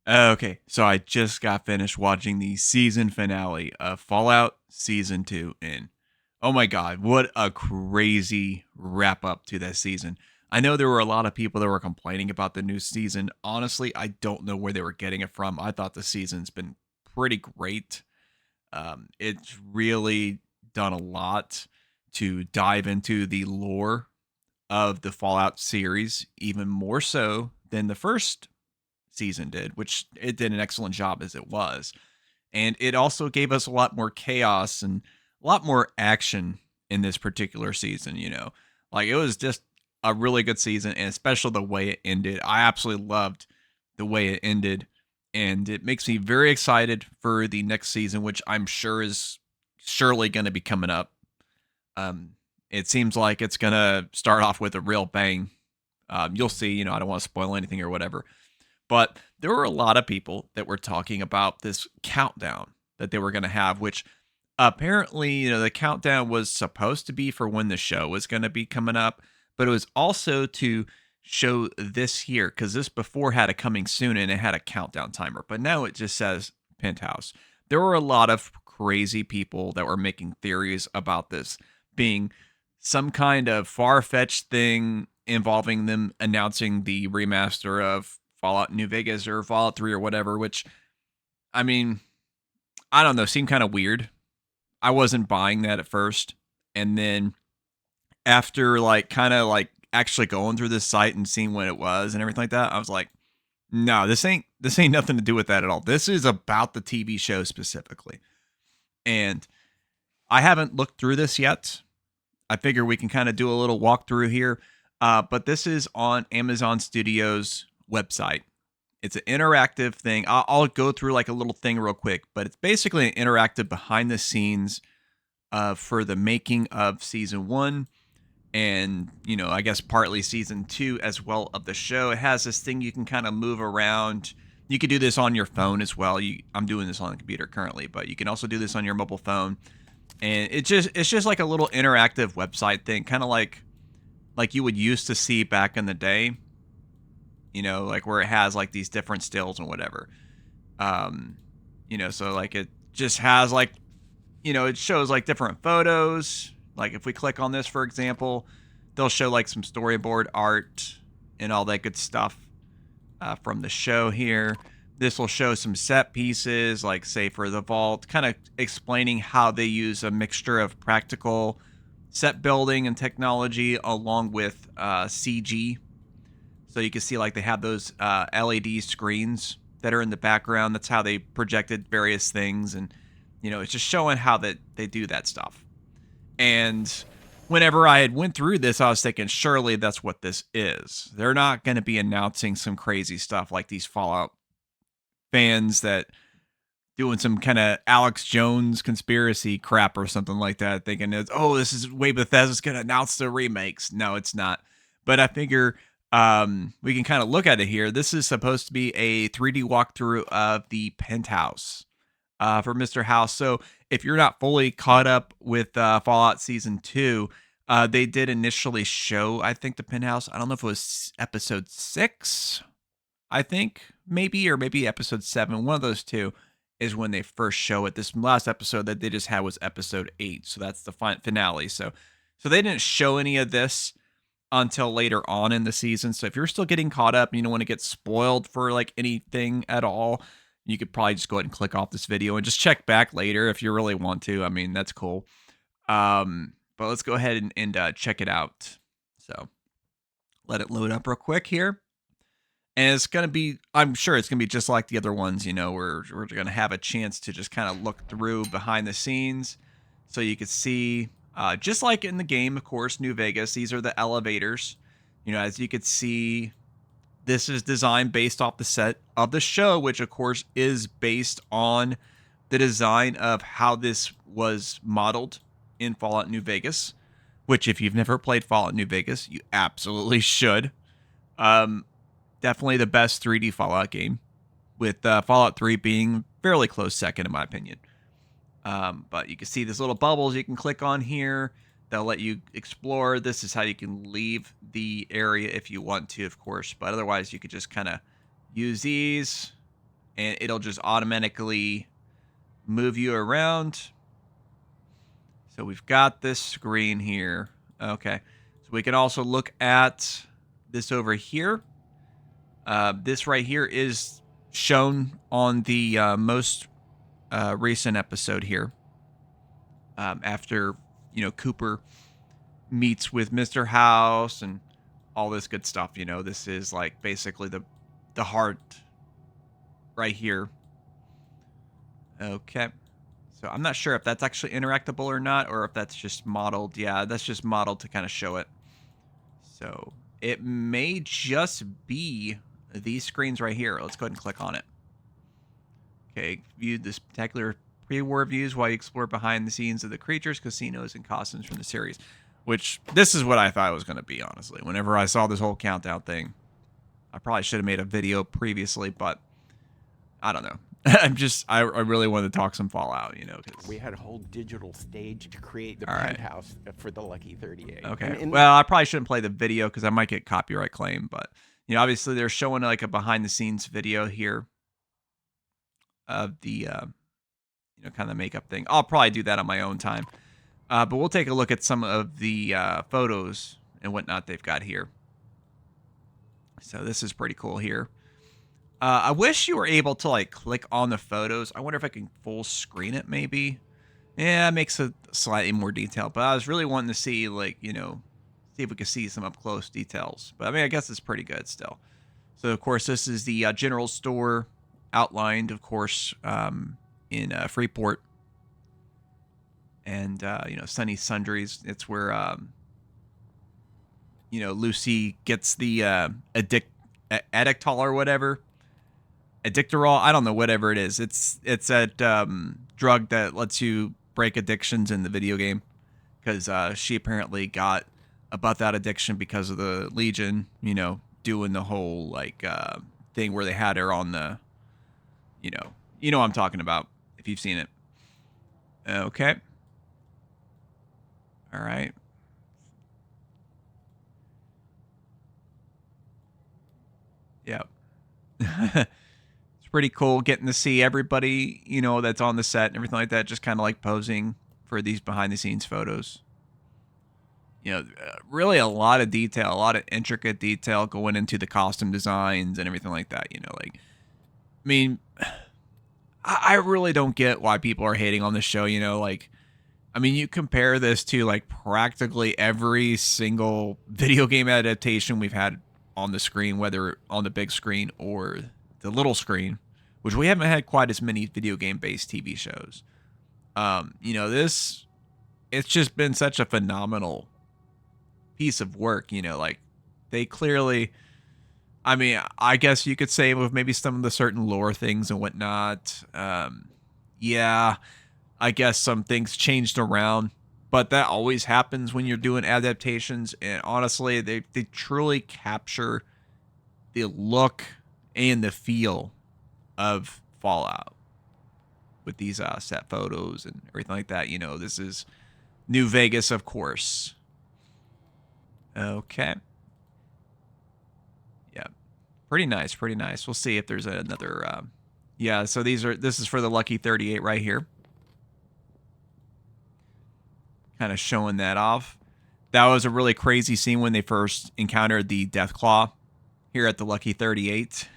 Okay, so I just got finished watching the season finale of Fallout Season 2 in. Oh my god, what a crazy wrap up to that season. I know there were a lot of people that were complaining about the new season. Honestly, I don't know where they were getting it from. I thought the season's been pretty great. It's really done a lot to dive into the lore of the Fallout series, even more so than the first season did, which it did an excellent job as it was. And it also gave us a lot more chaos and a lot more action in this particular season. Like it was just a really good season, and especially the way it ended. I absolutely loved the way it ended, and it makes me very excited for the next season, which I'm sure is surely going to be coming up. Um, it seems like it's going to start off with a real bang. You'll see, I don't want to spoil anything or whatever, but there were a lot of people that were talking about this countdown that they were going to have, which apparently, the countdown was supposed to be for when the show was going to be coming up, but it was also to show this here because this before had a coming soon and it had a countdown timer, but now it just says Penthouse. There were a lot of crazy people that were making theories about this being some kind of far fetched thing involving them announcing the remaster of Fallout New Vegas or Fallout 3 or whatever, which, I mean, I don't know, seemed kind of weird. I wasn't buying that at first. And then after like kind of like actually going through this site and seeing what it was and everything like that, I was like, no, this ain't nothing to do with that at all. This is about the TV show specifically. And I haven't looked through this yet. I figure we can kind of do a little walkthrough here. But this is on Amazon Studios website. It's an interactive thing. I'll go through like a little thing real quick, but it's basically an interactive behind the scenes for the making of season one and, I guess partly season two as well of the show. It has this thing you can kind of move around. You could do this on your phone as well. I'm doing this on the computer currently, but you can also do this on your mobile phone. And it's just like a little interactive website thing, kind of like you would used to see back in the day, like where it has like these different stills and whatever. Um, so like it just has like, it shows like different photos. Like if we click on this, for example, they'll show like some storyboard art and all that good stuff from the show here. This will show some set pieces, like say for the vault, kind of explaining how they use a mixture of practical set building and technology along with CG. So you can see like they have those LED screens that are in the background. That's how they projected various things, and it's just showing how that they do that stuff. And whenever I had went through this, I was thinking, surely that's what this is. They're not going to be announcing some crazy stuff like these Fallout fans that doing some kind of Alex Jones conspiracy crap or something like that, thinking it's, oh, this is way Bethesda's going to announce the remakes. No, it's not. But I figure we can kind of look at it here. This is supposed to be a 3D walkthrough of the Penthouse for Mr. House. So if you're not fully caught up with Fallout Season 2, they did initially show, I think, the Penthouse. I don't know if it was episode 6, I think, maybe, or maybe episode 7. One of those two is when they first show it. This last episode that they just had was episode 8. So that's the finale. So they didn't show any of this until later on in the season. So if you're still getting caught up and you don't want to get spoiled for like anything at all, you could probably just go ahead and click off this video and just check back later if you really want to. I mean, that's cool. But let's go ahead and check it out. So let it load up real quick here. And it's going to be, I'm sure it's going to be just like the other ones, we're going to have a chance to just kind of look through behind the scenes. So you could see, just like in the game, of course, New Vegas, these are the elevators. As you could see, this is designed based off the set of the show, which of course is based on the design of how this was modeled in Fallout New Vegas, which if you've never played Fallout New Vegas, you absolutely should. Definitely the best 3D Fallout game, with Fallout 3 being fairly close second in my opinion. But you can see these little bubbles you can click on here. They'll let you explore. This is how you can leave the area if you want to, of course. But otherwise, you could just kind of use these. and it'll just automatically move you around. So we've got this screen here. Okay. So we can also look at this over here. This right here is shown on the most recent episode here. After, Cooper meets with Mr. House and all this good stuff. This is like basically the heart right here. Okay. So I'm not sure if that's actually interactable or not, or if that's just modeled. Yeah, that's just modeled to kind of show it. So it may just be these screens right here. Let's go ahead and click on it. Okay, view the spectacular pre-war views while you explore behind the scenes of the creatures, casinos, and costumes from the series. Which, this is what I thought it was going to be, honestly. Whenever I saw this whole countdown thing, I probably should have made a video previously, but I don't know. I really wanted to talk some Fallout, because we had a whole digital stage to create the penthouse for the Lucky 38. Okay. Well, I probably shouldn't play the video because I might get copyright claim, but obviously they're showing like a behind the scenes video here of the kind of makeup thing. I'll probably do that on my own time. But we'll take a look at some of the photos and whatnot they've got here. So this is pretty cool here. I wish you were able to like click on the photos. I wonder if I can full screen it maybe. Yeah, it makes it slightly more detailed. But I was really wanting to see like, see if we could see some up close details. But I mean, I guess it's pretty good still. So of course, this is the general store outlined, of course, in Freeport. And, Sunny Sundries. It's where, Lucy gets the Addictol or whatever. Addictorol, I don't know, whatever it is. It's that drug that lets you break addictions in the video game. Because she apparently got about that addiction because of the Legion, doing the whole, like, thing where they had her on the, you know what I'm talking about, if you've seen it. Okay. All right. Yep. It's pretty cool getting to see everybody, that's on the set and everything like that, just kind of like posing for these behind the scenes photos. Really a lot of detail, a lot of intricate detail going into the costume designs and everything like that, I mean, I really don't get why people are hating on this show, you compare this to like practically every single video game adaptation we've had on the screen, whether on the big screen or the little screen, which we haven't had quite as many video game based TV shows. It's just been such a phenomenal piece of work, they clearly, I guess you could say with maybe some of the certain lore things and whatnot. Yeah, I guess some things changed around, but that always happens when you're doing adaptations. And honestly, they truly capture the look and the feel of Fallout with these set photos and everything like that. This is New Vegas, of course. Okay. Yeah. Pretty nice. Pretty nice. We'll see if there's another. Yeah. So this is for the Lucky 38 right here. Kind of showing that off. That was a really crazy scene when they first encountered the Deathclaw here at the Lucky 38.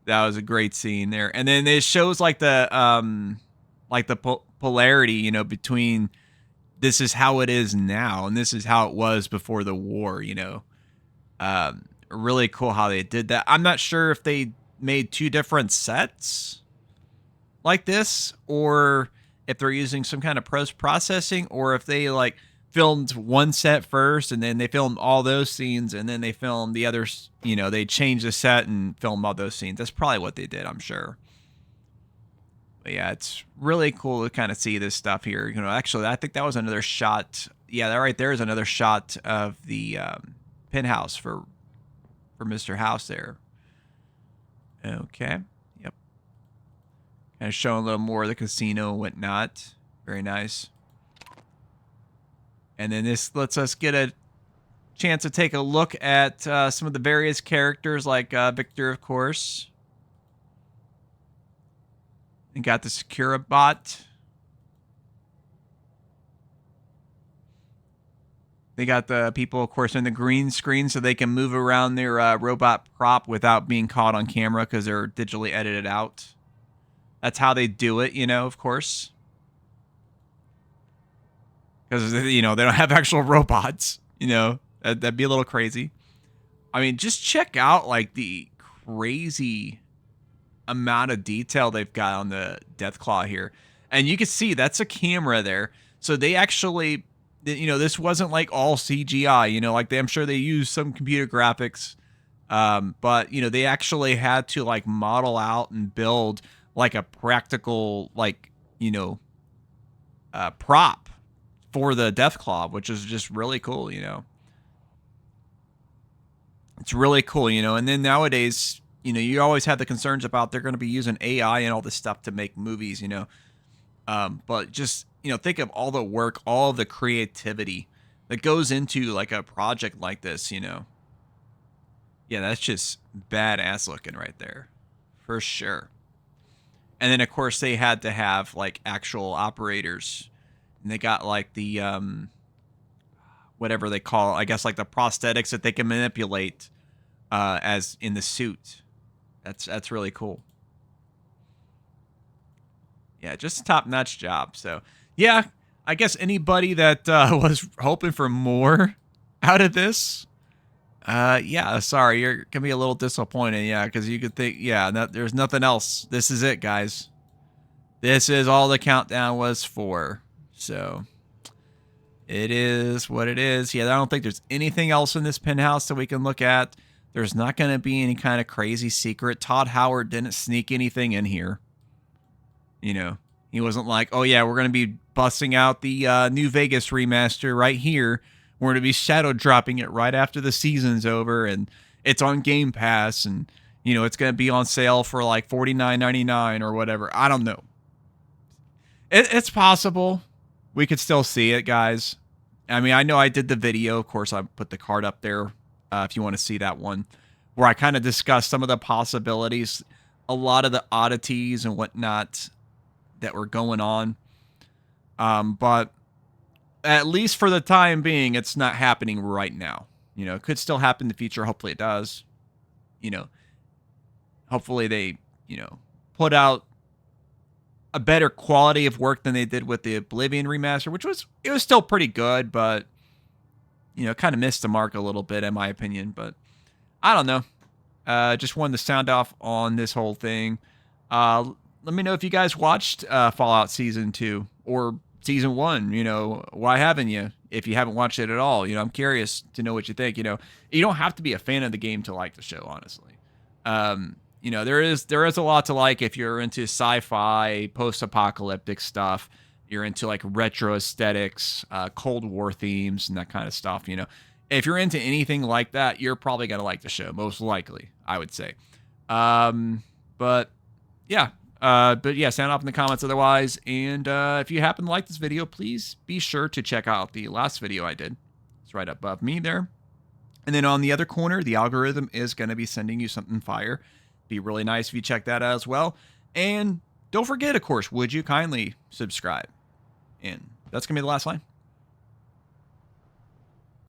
That was a great scene there. And then it shows like the polarity, between this is how it is now and this is how it was before the war, really cool how they did that. I'm not sure if they made two different sets like this, or if they're using some kind of post-processing, or if they like filmed one set first and then they filmed all those scenes and then they filmed the others, they changed the set and filmed all those scenes. That's probably what they did, I'm sure. But yeah, it's really cool to kind of see this stuff here. Actually, I think that was another shot. Yeah, that right there is another shot of the penthouse for Mr. House there. Okay. Yep. Kind of showing a little more of the casino and whatnot. Very nice. And then this lets us get a chance to take a look at some of the various characters, like Victor, of course. They got the Secura bot. They got the people, of course, in the green screen so they can move around their robot prop without being caught on camera because they're digitally edited out. That's how they do it, of course. Because, they don't have actual robots, That'd be a little crazy. I mean, just check out, like, the crazy amount of detail they've got on the Deathclaw here. And you can see that's a camera there. So they actually, this wasn't like all CGI, like I'm sure they used some computer graphics. But, they actually had to like model out and build like a practical, like, prop for the Deathclaw, which is just really cool, It's really cool, and then nowadays, you always have the concerns about they're going to be using AI and all this stuff to make movies, but just, think of all the work, all the creativity that goes into like a project like this, Yeah, that's just badass looking right there for sure. And then of course they had to have like actual operators, and they got like the, whatever they call it, I guess like the prosthetics that they can manipulate, as in the suit. That's really cool. Yeah, just a top-notch job. So, yeah, I guess anybody that was hoping for more out of this, yeah, sorry, you're gonna be a little disappointed. Yeah, because you could think, yeah, there's nothing else. This is it, guys. This is all the countdown was for. So, it is what it is. Yeah, I don't think there's anything else in this penthouse that we can look at. There's not going to be any kind of crazy secret. Todd Howard didn't sneak anything in here. He wasn't like, oh, yeah, we're going to be busting out the New Vegas remaster right here. We're going to be shadow dropping it right after the season's over, and it's on Game Pass, and, it's going to be on sale for like $49.99 or whatever. I don't know. It's possible. We could still see it, guys. I mean, I know I did the video. Of course, I put the card up there if you want to see that one, where I kind of discussed some of the possibilities, a lot of the oddities and whatnot that were going on. But at least for the time being, it's not happening right now. It could still happen in the future. Hopefully it does. Hopefully they, put out a better quality of work than they did with the Oblivion remaster, it was still pretty good, but kind of missed the mark a little bit in my opinion. But I don't know. Just wanted to sound off on this whole thing. Let me know if you guys watched Fallout Season 2 or Season 1. Why haven't you? If you haven't watched it at all, I'm curious to know what you think. You don't have to be a fan of the game to like the show, honestly. There is a lot to like if you're into sci-fi, post-apocalyptic stuff. You're into like retro aesthetics, Cold War themes, and that kind of stuff. If you're into anything like that, you're probably gonna like the show, most likely, I would say. But yeah, sound off in the comments otherwise. And if you happen to like this video, please be sure to check out the last video I did. It's right above me there. And then on the other corner, the algorithm is going to be sending you something fire. Be really nice if you check that out as well. And don't forget, of course, would you kindly subscribe? And that's going to be the last line.